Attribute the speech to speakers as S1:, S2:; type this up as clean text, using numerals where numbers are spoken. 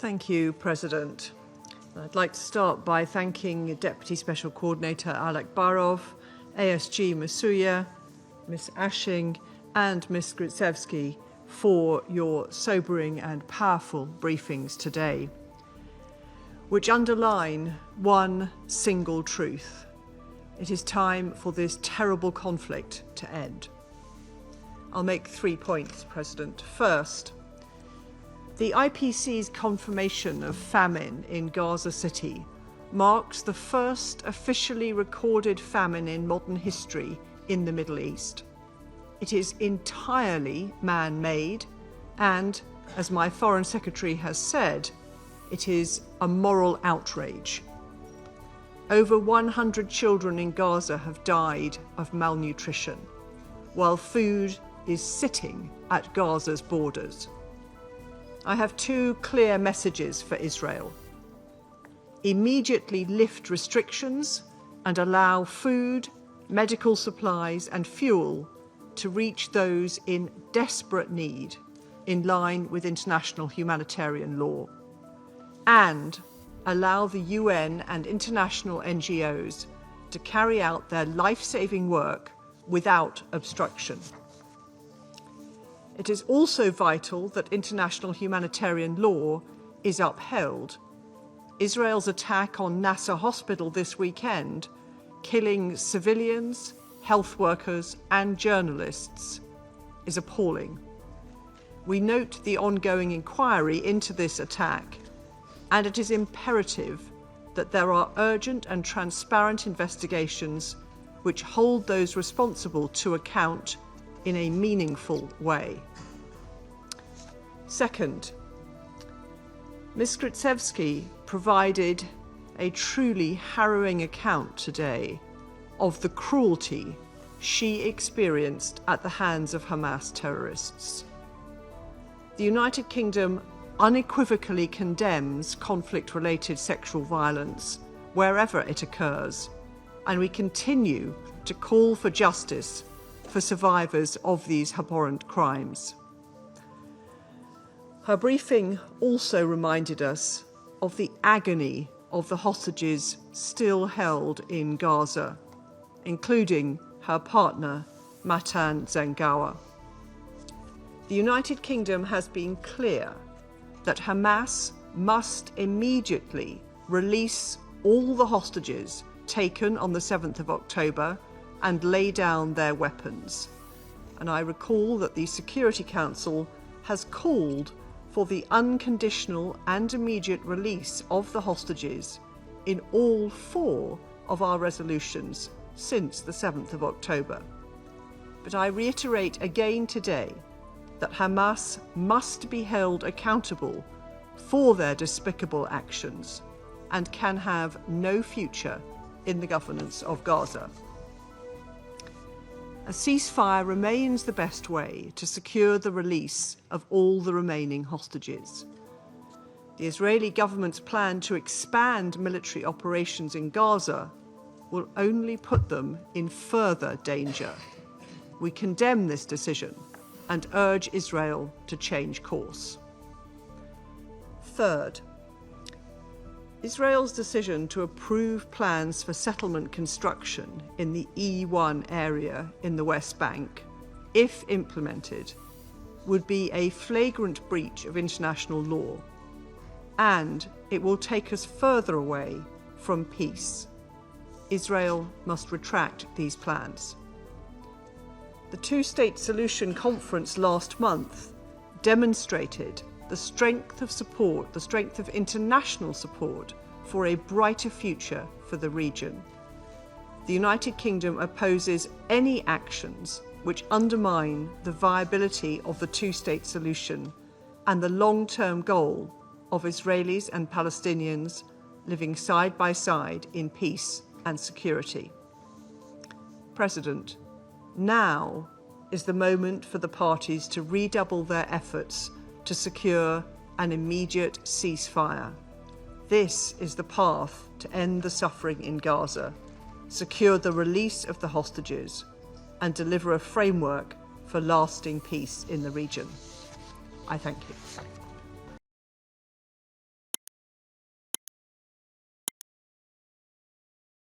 S1: Thank you, President. I'd like to start by thanking Deputy Special Coordinator Alek Barov, ASG Masuya, Ms. Ashing and Ms. Gritsevsky for your sobering and powerful briefings today, which underline one single truth. It is time for this terrible conflict to end. I'll make 3 points, President. First, the IPC's confirmation of famine in Gaza City marks the first officially recorded famine in modern history in the Middle East. It is entirely man-made and, as my Foreign Secretary has said, it is a moral outrage. Over 100 children in Gaza have died of malnutrition, while food is sitting at Gaza's borders. I have 2 clear messages for Israel. Immediately lift restrictions and allow food, medical supplies and fuel to reach those in desperate need in line with international humanitarian law. And allow the UN and international NGOs to carry out their life-saving work without obstruction. It is also vital that international humanitarian law is upheld. Israel's attack on Nasser Hospital this weekend, killing civilians, health workers and journalists, is appalling. We note the ongoing inquiry into this attack, and it is imperative that there are urgent and transparent investigations which hold those responsible to account in a meaningful way. Second, Ms. Gritsevsky provided a truly harrowing account today of the cruelty she experienced at the hands of Hamas terrorists. The United Kingdom unequivocally condemns conflict-related sexual violence wherever it occurs, and we continue to call for justice for survivors of these abhorrent crimes. Her briefing also reminded us of the agony of the hostages still held in Gaza, including her partner, Matan Zangawa. The United Kingdom has been clear that Hamas must immediately release all the hostages taken on the 7th of October and lay down their weapons. And I recall that the Security Council has called for the unconditional and immediate release of the hostages in all 4 of our resolutions since the 7th of October. But I reiterate again today that Hamas must be held accountable for their despicable actions and can have no future in the governance of Gaza. A ceasefire remains the best way to secure the release of all the remaining hostages. The Israeli government's plan to expand military operations in Gaza will only put them in further danger. We condemn this decision and urge Israel to change course. Third, Israel's decision to approve plans for settlement construction in the E1 area in the West Bank, if implemented, would be a flagrant breach of international law, and it will take us further away from peace. Israel must retract these plans. The two-state solution conference last month demonstrated the strength of international support for a brighter future for the region. The United Kingdom opposes any actions which undermine the viability of the two-state solution and the long-term goal of Israelis and Palestinians living side by side in peace and security. President, now is the moment for the parties to redouble their efforts to secure an immediate ceasefire. This is the path to end the suffering in Gaza, secure the release of the hostages, and deliver a framework for lasting peace in the region. I thank you.